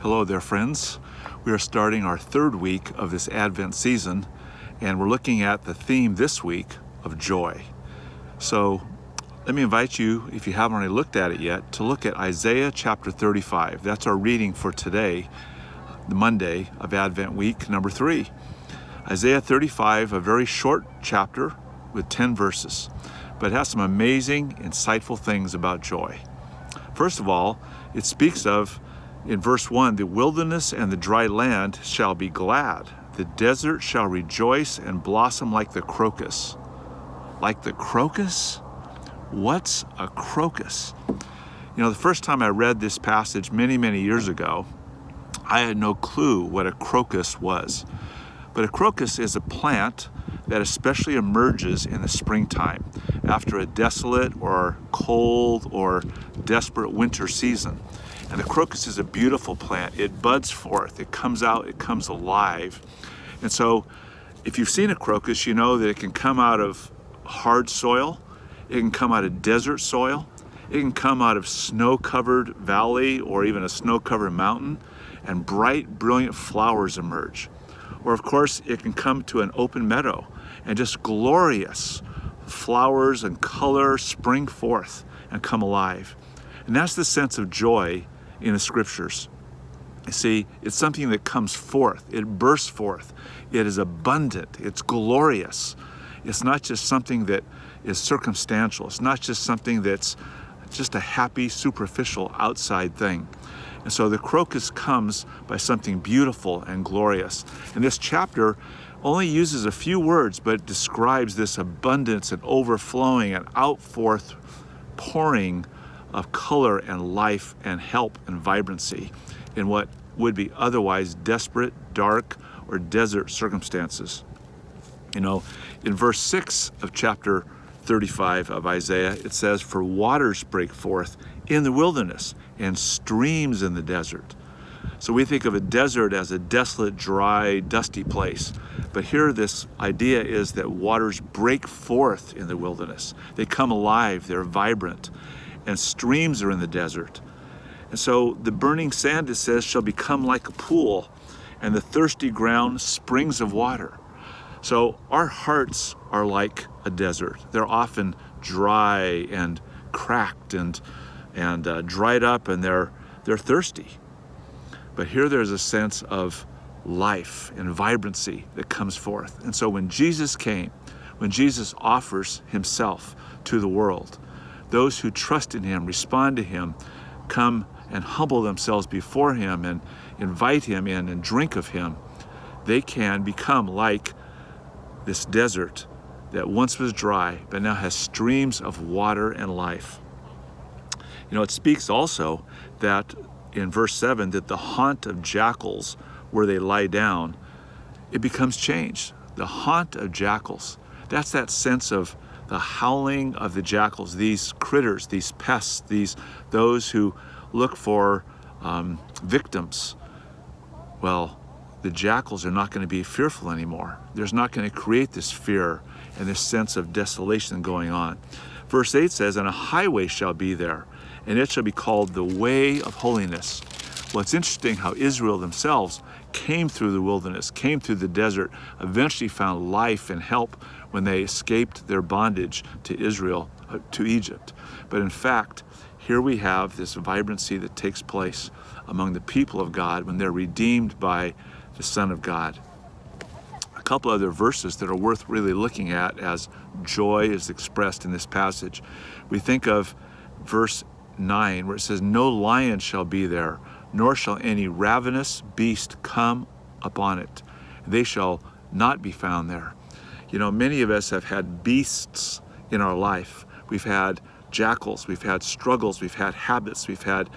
Hello there, friends. We are starting our third week of this Advent season, and we're looking at the theme this week of joy. So let me invite you, if you haven't already looked at it yet, to look at Isaiah chapter 35. That's our reading for today, the Monday of Advent week number 3. Isaiah 35, a very short chapter with 10 verses, but it has some amazing, insightful things about joy. First of all, it speaks of, in verse 1, the wilderness and the dry land shall be glad. The desert shall rejoice and blossom like the crocus. Like the crocus? What's a crocus? You know, the first time I read this passage many years ago, I had no clue what a crocus was. But a crocus is a plant that especially emerges in the springtime after a desolate or cold or desperate winter season. And the crocus is a beautiful plant. It buds forth, it comes out, it comes alive. And so if you've seen a crocus, you know that it can come out of hard soil, it can come out of desert soil, it can come out of snow-covered valley or even a snow-covered mountain, and bright, brilliant flowers emerge. Or of course, it can come to an open meadow and just glorious flowers and color spring forth and come alive. And that's the sense of joy in the scriptures. You see, it's something that comes forth, it bursts forth, it is abundant, it's glorious. It's not just something that is circumstantial, it's not just something that's just a happy, superficial outside thing. And so the crocus comes by something beautiful and glorious. And this chapter only uses a few words, but it describes this abundance and overflowing and outforth pouring of color and life and help and vibrancy in what would be otherwise desperate, dark, or desert circumstances. You know, in verse 6 of chapter 35 of Isaiah, it says, "For waters break forth in the wilderness and streams in the desert." So we think of a desert as a desolate, dry, dusty place. But here this idea is that waters break forth in the wilderness. They come alive, they're vibrant, and streams are in the desert. And so the burning sand, it says, shall become like a pool, and the thirsty ground springs of water. So our hearts are like a desert. They're often dry and cracked and dried up, and they're thirsty. But here there's a sense of life and vibrancy that comes forth. And so when Jesus came, when Jesus offers himself to the world, those who trust in him, respond to him, come and humble themselves before him and invite him in and drink of him, they can become like this desert that once was dry, but now has streams of water and life. You know, it speaks also that in verse 7 that the haunt of jackals, where they lie down, it becomes changed. The haunt of jackals, that's that sense of the howling of the jackals, these critters, these pests, those who look for victims. Well, the jackals are not going to be fearful anymore. There's not going to create this fear and this sense of desolation going on. Verse 8 says, "And a highway shall be there, and it shall be called the way of holiness." Well, it's interesting how Israel themselves came through the wilderness, came through the desert, eventually found life and help when they escaped their bondage to Egypt. But in fact, here we have this vibrancy that takes place among the people of God when they're redeemed by the Son of God. A couple other verses that are worth really looking at as joy is expressed in this passage. We think of verse 9 where it says, "No lion shall be there, nor shall any ravenous beast come upon it. They shall not be found there." You know, many of us have had beasts in our life. We've had jackals, we've had struggles, we've had habits, we've had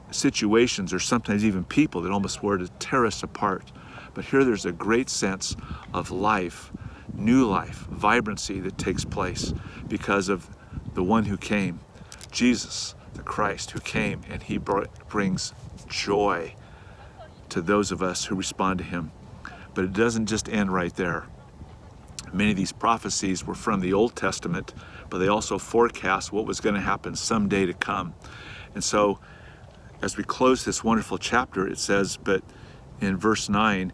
situations or sometimes even people that almost were to tear us apart. But here there's a great sense of life, new life, vibrancy that takes place because of the one who came, Jesus, the Christ, who came, and he brings joy to those of us who respond to him. But it doesn't just end right there. Many of these prophecies were from the Old Testament, but they also forecast what was going to happen someday to come. And so as we close this wonderful chapter, it says, but in verse 9,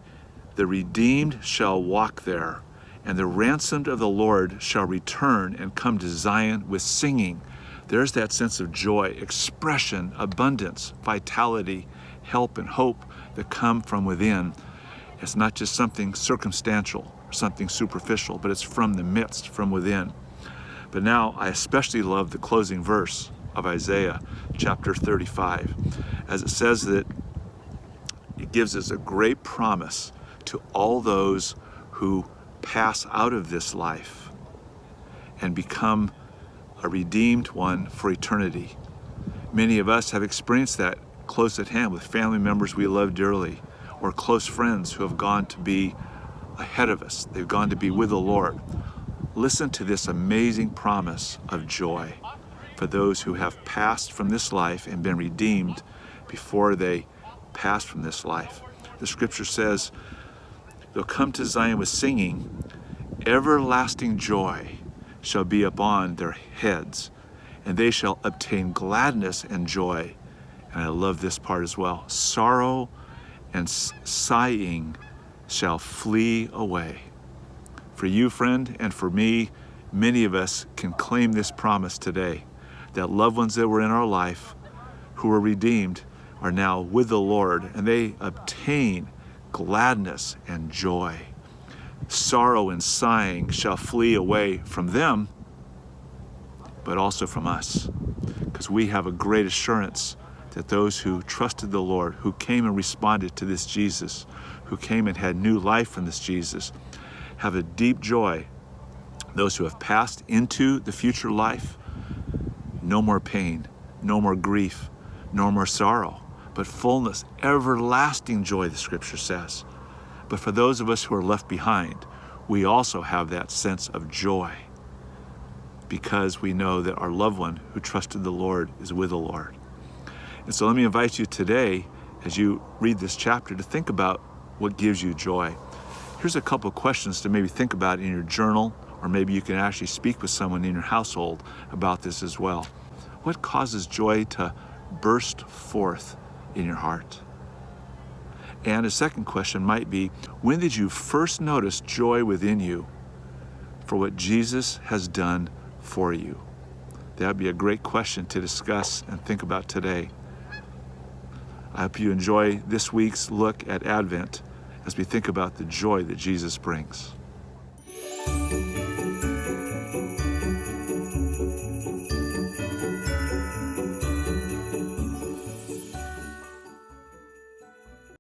the redeemed shall walk there, and the ransomed of the Lord shall return and come to Zion with singing. There's that sense of joy, expression, abundance, vitality, help, and hope that come from within. It's not just something circumstantial or something superficial, but it's from the midst, from within. But now I especially love the closing verse of Isaiah chapter 35, as it says that it gives us a great promise to all those who pass out of this life and become a redeemed one for eternity. Many of us have experienced that close at hand with family members we love dearly, or close friends who have gone to be ahead of us. They've gone to be with the Lord. Listen to this amazing promise of joy for those who have passed from this life and been redeemed before they pass from this life. The scripture says, they'll come to Zion with singing, everlasting joy shall be upon their heads, and they shall obtain gladness and joy. And I love this part as well. Sorrow and sighing shall flee away. For you, friend, and for me, many of us can claim this promise today, that loved ones that were in our life who were redeemed are now with the Lord, and they obtain gladness and joy. Sorrow and sighing shall flee away from them, but also from us, because we have a great assurance that those who trusted the Lord, who came and responded to this Jesus, who came and had new life from this Jesus, have a deep joy. Those who have passed into the future life, no more pain, no more grief, no more sorrow, but fullness, everlasting joy, the scripture says. But for those of us who are left behind, we also have that sense of joy because we know that our loved one who trusted the Lord is with the Lord. And so let me invite you today, as you read this chapter, to think about what gives you joy. Here's a couple of questions to maybe think about in your journal, or maybe you can actually speak with someone in your household about this as well. What causes joy to burst forth in your heart? And a second question might be, when did you first notice joy within you for what Jesus has done for you? That would be a great question to discuss and think about today. I hope you enjoy this week's look at Advent as we think about the joy that Jesus brings.